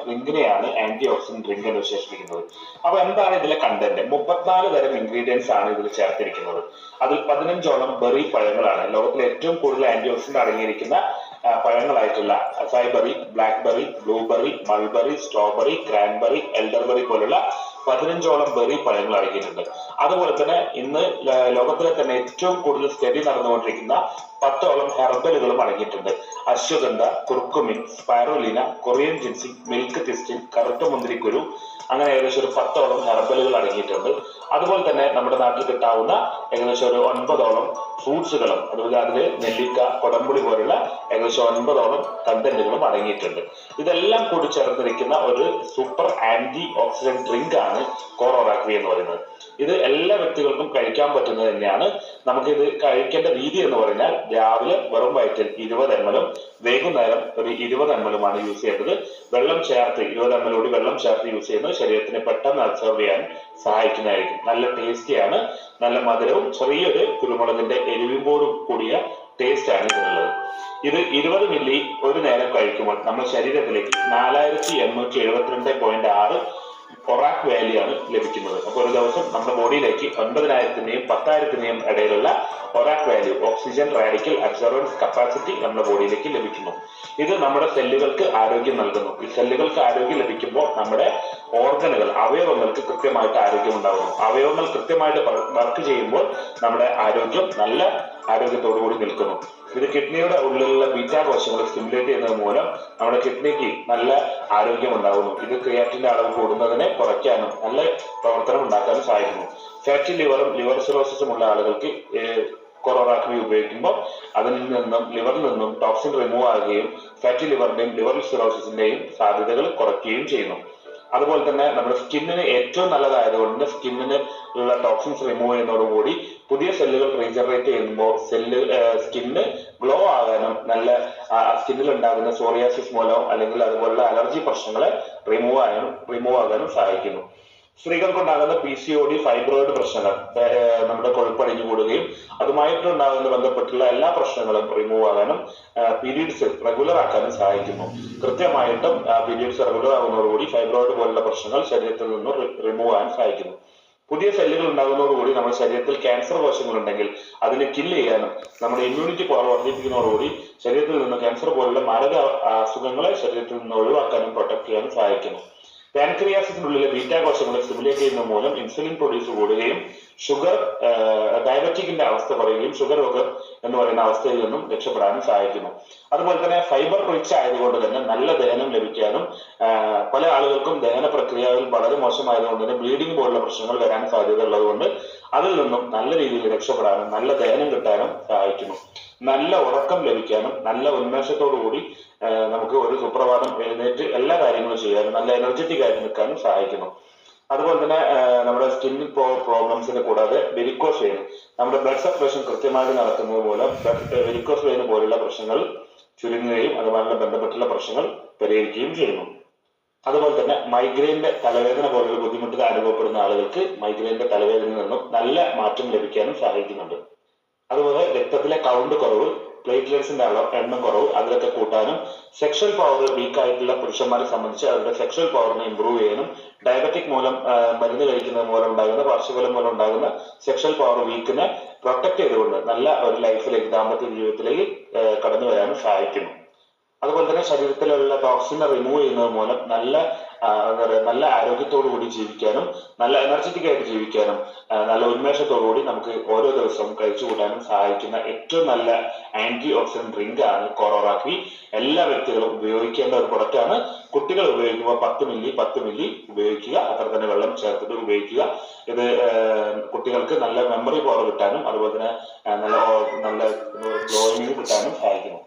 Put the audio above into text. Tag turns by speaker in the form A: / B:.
A: ഡ്രിങ്കിനെയാണ് anti oxidant drink എന്ന് വിശേഷിപ്പിക്കുന്നത്. അപ്പൊ എന്താണ് ഇതിലെ കണ്ടന്റ്? 34 തരം ഇൻഗ്രീഡിയൻസ് ആണ് ഇതിൽ ചേർത്തിരിക്കുന്നത്. അതിൽ 15ഓളം ബെറി പഴങ്ങളാണ്. ലോകത്തിലെ ഏറ്റവും കൂടുതൽ ആന്റി ഓക്സിഡന്റ് അടങ്ങിയിരിക്കുന്ന പഴങ്ങളായിട്ടുള്ള acai berry, blackberry, blueberry, mulberry, strawberry, cranberry, elderberry പോലുള്ള 15ഓളം ബെറി പഴങ്ങൾ അടങ്ങിയിട്ടുണ്ട്. അതുപോലെ തന്നെ ഇന്ന് ലോകത്തിലെ തന്നെ ഏറ്റവും കൂടുതൽ സ്റ്റഡി നടന്നുകൊണ്ടിരിക്കുന്ന 10ഓളം ഹെർബലുകളും അടങ്ങിയിട്ടുണ്ട്. Ashwagandha, curcumin, spirulina, Korean ginseng, milk thistle, കറുത്ത മുന്തിരിക്കുരു, അങ്ങനെ ഏകദേശം ഒരു 10ഓളം ഹെർബലുകൾ അടങ്ങിയിട്ടുണ്ട്. അതുപോലെ തന്നെ നമ്മുടെ നാട്ടിൽ കിട്ടാവുന്ന ഏകദേശം ഒരു 9ഓളം ഫ്രൂട്ട്സുകളും, അതുപോലെ അതിൽ നെല്ലിക്ക, കൊടംപുളി പോലുള്ള ഏകദേശം 9ഓളം കണ്ടന്റുകളും അടങ്ങിയിട്ടുണ്ട്. ഇതെല്ലാം കൂടി ചേർന്നിരിക്കുന്ന ഒരു സൂപ്പർ ആന്റി ഓക്സിഡന്റ് ഡ്രിങ്ക് ആണ് കോറോറാക്വി എന്ന് പറയുന്നത്. ഇത് എല്ലാ വ്യക്തികൾക്കും കഴിക്കാൻ പറ്റുന്നത് തന്നെയാണ്. നമുക്ക് ഇത് കഴിക്കേണ്ട രീതി എന്ന് പറഞ്ഞാൽ രാവിലെ വെറും വയറ്റിൽ 20 ml വൈകുന്നേരം ഒരു 20 ml യൂസ് ചെയ്യേണ്ടത്. വെള്ളം ചേർത്ത് 20 ml കൂടി വെള്ളം ചേർത്ത് യൂസ് ചെയ്യുന്നത് ശരീരത്തിന് പെട്ടെന്ന് അബ്സോർവ് ചെയ്യാൻ സഹായിക്കുന്നതായിരിക്കും. നല്ല ടേസ്റ്റിയാണ്, നല്ല മധുരവും ചെറിയൊരു കുരുമുളകിന്റെ എരിവോടും കൂടിയ ടേസ്റ്റ് ആണ് ഇതിനുള്ളത്. ഇത് 20 മില്ലി ഒരു നേരം കഴിക്കുമ്പോൾ നമ്മുടെ ശരീരത്തിലേക്ക് 4872.6 ഒറാക് വാല്യൂ ആണ് ലഭിക്കുന്നത്. അപ്പോൾ ഒരു ദിവസം നമ്മുടെ ബോഡിയിലേക്ക് 9000-ന്റെയും 10,000-ന്റെയും ഇടയിലുള്ള ORAC value, oxygen radical absorbance capacity നമ്മുടെ ബോഡിയിലേക്ക് ലഭിക്കുന്നു. ഇത് നമ്മുടെ സെല്ലുകൾക്ക് ആരോഗ്യം നൽകുന്നു. ഈ സെല്ലുകൾക്ക് ആരോഗ്യം ലഭിക്കുമ്പോൾ നമ്മുടെ ഓർഗനുകൾ, അവയവങ്ങൾക്ക് കൃത്യമായിട്ട് ആരോഗ്യം ഉണ്ടാകുന്നു. അവയവങ്ങൾ കൃത്യമായിട്ട് വർക്ക് ചെയ്യുമ്പോൾ നമ്മുടെ ആരോഗ്യം നല്ല ആരോഗ്യത്തോടു കൂടി നിൽക്കുന്നു. ഇത് കിഡ്നിയുടെ ഉള്ളിലുള്ള ബീറ്റാ കോശങ്ങളെ സ്റ്റിമുലേറ്റ് ചെയ്യുന്നത് മൂലം നമ്മുടെ കിഡ്നിക്ക് നല്ല ആരോഗ്യം ഉണ്ടാകുന്നു. ഇത് ക്രിയാറ്റിന്റെ അളവ് കൂടുന്നതിനെ കുറയ്ക്കാനും നല്ല പ്രവർത്തനം ഉണ്ടാക്കാനും സഹായിക്കുന്നു. ഫാറ്റി ലിവറും ലിവർ സിറോസിസും ഉള്ള ആളുകൾക്ക് കോറോറാക്വി ഉപയോഗിക്കുമ്പോൾ ലിവറിൽ നിന്നും ടോക്സിൻ റിമൂവ് ആകുകയും ഫാറ്റി ലിവറിന്റെയും ലിവർ സിറോസിസിന്റെയും സാധ്യതകൾ കുറയ്ക്കുകയും ചെയ്യുന്നു. അതുപോലെ തന്നെ നമ്മുടെ സ്കിന്നിന് ഏറ്റവും നല്ലതായതുകൊണ്ട് സ്കിന്നിന് ഉള്ള ടോക്സിൻസ് റിമൂവ് ചെയ്യുന്നതോടുകൂടി പുതിയ സെല്ലുകൾ റീജനറേറ്റ് ചെയ്യുമ്പോൾ സ്കിന്ന് ഗ്ലോ ആകാനും നല്ല സ്കിന്നിൽ ഉണ്ടാകുന്ന സോറിയാസിസ് മൂലം അല്ലെങ്കിൽ അതുപോലുള്ള അലർജി പ്രശ്നങ്ങളെ റിമൂവ് ആകാനും സഹായിക്കുന്നു. സ്ത്രീകൾക്കുണ്ടാകുന്ന PCOD, ഫൈബ്രോയിഡ് പ്രശ്നങ്ങൾ, നമ്മുടെ കൊഴുപ്പടിഞ്ഞു കൂടുകയും അതുമായിട്ടുണ്ടാകുന്ന ബന്ധപ്പെട്ടുള്ള എല്ലാ പ്രശ്നങ്ങളും റിമൂവ് ആകാനും പീരീഡ്സ് റെഗുലർ ആക്കാനും സഹായിക്കുന്നു. കൃത്യമായിട്ടും പീരീഡ്സ് റെഗുലർ ആകുന്നതോടുകൂടി ഫൈബ്രോയിഡ് പോലുള്ള പ്രശ്നങ്ങൾ ശരീരത്തിൽ നിന്നും റിമൂവ് ആകാൻ സഹായിക്കുന്നു. പുതിയ സെല്ലുകൾ ഉണ്ടാകുന്നതോടുകൂടി നമ്മുടെ ശരീരത്തിൽ ക്യാൻസർ കോശങ്ങൾ ഉണ്ടെങ്കിൽ അതിനെ കില്ല് ചെയ്യാനും നമ്മുടെ ഇമ്മ്യൂണിറ്റി പവർ വർദ്ധിപ്പിക്കുന്നതോടുകൂടി ശരീരത്തിൽ നിന്ന് ക്യാൻസർ പോലുള്ള മാരക അസുഖങ്ങളെ ശരീരത്തിൽ നിന്ന് ഒഴിവാക്കാനും പ്രൊട്ടക്ട് ചെയ്യാനും സഹായിക്കുന്നു. പാൻക്രിയാസിനുള്ളിലെ ബീറ്റാ കോശങ്ങളെ സ്റ്റിമുലേറ്റ് ചെയ്യുന്നത് മൂലം ഇൻസുലിൻ പ്രൊഡ്യൂസ് കൂടുകയും ഡയബറ്റിക്കിന്റെ അവസ്ഥ പറയുകയും ഷുഗർ രോഗം എന്ന് പറയുന്ന അവസ്ഥയിൽ നിന്നും രക്ഷപ്പെടാനും സഹായിക്കുന്നു. അതുപോലെ തന്നെ ഫൈബർ റിച്ച് ആയതുകൊണ്ട് തന്നെ നല്ല ദഹനം ലഭിക്കാനും പല ആളുകൾക്കും ദഹന പ്രക്രിയകൾ വളരെ മോശമായതുകൊണ്ട് തന്നെ ബ്ലീഡിംഗ് പോലുള്ള പ്രശ്നങ്ങൾ വരാൻ സാധ്യത ഉള്ളതുകൊണ്ട് അതിൽ നിന്നും നല്ല രീതിയിൽ രക്ഷപ്പെടാനും നല്ല ദഹനം കിട്ടാനും സഹായിക്കുന്നു. നല്ല ഉറക്കം ലഭിക്കാനും നല്ല ഉന്മേഷത്തോടു കൂടി നമുക്ക് ഒരു സുപ്രഭാതം എഴുന്നേറ്റ് എല്ലാ കാര്യങ്ങളും ചെയ്യാനും നല്ല എനർജറ്റിക് ആയിട്ട് നിൽക്കാനും സഹായിക്കുന്നു. അതുപോലെ തന്നെ നമ്മുടെ സ്കിൻ പ്രോബ്ലംസിനെ കൂടാതെ വെരിക്കോസ് വെയിൻ, നമ്മുടെ ബ്ലഡ് സർക്കുലേഷൻ കൃത്യമായിട്ട് നടക്കുന്നത് മൂലം വെരിക്കോസ് വെയിൻ പോലുള്ള പ്രശ്നങ്ങൾ ചുരുങ്ങുകയും അതുപോലെ ബന്ധപ്പെട്ടുള്ള പ്രശ്നങ്ങൾ പരിഹരിക്കുകയും ചെയ്യുന്നു. അതുപോലെ തന്നെ മൈഗ്രെയിന്റെ തലവേദന പോലുള്ള ബുദ്ധിമുട്ടുകൾ അനുഭവപ്പെടുന്ന ആളുകൾക്ക് മൈഗ്രെയിന്റെ തലവേദനയിൽ നിന്നും നല്ല മാറ്റം ലഭിക്കാനും സഹായിക്കുന്നുണ്ട്. അതുപോലെ രക്തത്തിലെ കൗണ്ട് കുറവ്, പ്ലേറ്റ്ലെറ്റ്സിന്റെ എണ്ണം കുറവ്, അതിലൊക്കെ കൂട്ടാനും സെക്ഷൽ പവർ വീക്ക് ആയിട്ടുള്ള പുരുഷന്മാരെ സംബന്ധിച്ച് അവരുടെ സെക്ഷൽ പവറിനെ ഇംപ്രൂവ് ചെയ്യാനും ഡയബറ്റിക് മൂലം മരുന്ന് കഴിക്കുന്നത് മൂലം ഉണ്ടാകുന്ന പാർശ്വഫലം മൂലം ഉണ്ടാകുന്ന സെക്ഷൽ പവർ വീക്കിനെ പ്രൊട്ടക്ട് ചെയ്തുകൊണ്ട് നല്ല ഒരു ലൈഫിലേക്ക്, ദാമ്പത്യ ജീവിതത്തിലേക്ക് കടന്നു വരാനും സഹായിക്കുന്നു. അതുപോലെ തന്നെ ശരീരത്തിലുള്ള ടോക്സിനെ റിമൂവ് ചെയ്യുന്നത് മൂലം നല്ല ആരോഗ്യത്തോടു കൂടി ജീവിക്കാനും നല്ല എനർജറ്റിക് ആയിട്ട് ജീവിക്കാനും നല്ല ഉന്മേഷത്തോടു കൂടി നമുക്ക് ഓരോ ദിവസവും കഴിച്ചുകൂട്ടാനും സഹായിക്കുന്ന ഏറ്റവും നല്ല ആന്റി ഓക്സിഡന്റ് ഡ്രിങ്ക് ആണ് കോറോറാക്വി. എല്ലാ വ്യക്തികളും ഉപയോഗിക്കേണ്ട ഒരു പ്രൊഡക്റ്റ് ആണ്. കുട്ടികൾ ഉപയോഗിക്കുമ്പോൾ 10 മില്ലി ഉപയോഗിക്കുക. അത്ര തന്നെ വെള്ളം ചേർത്തിട്ട് ഉപയോഗിക്കുക. ഇത് കുട്ടികൾക്ക് നല്ല മെമ്മറി പവർ കിട്ടാനും അതുപോലെ തന്നെ നല്ല ഗ്ലോയിങ് കിട്ടാനും സഹായിക്കുന്നു.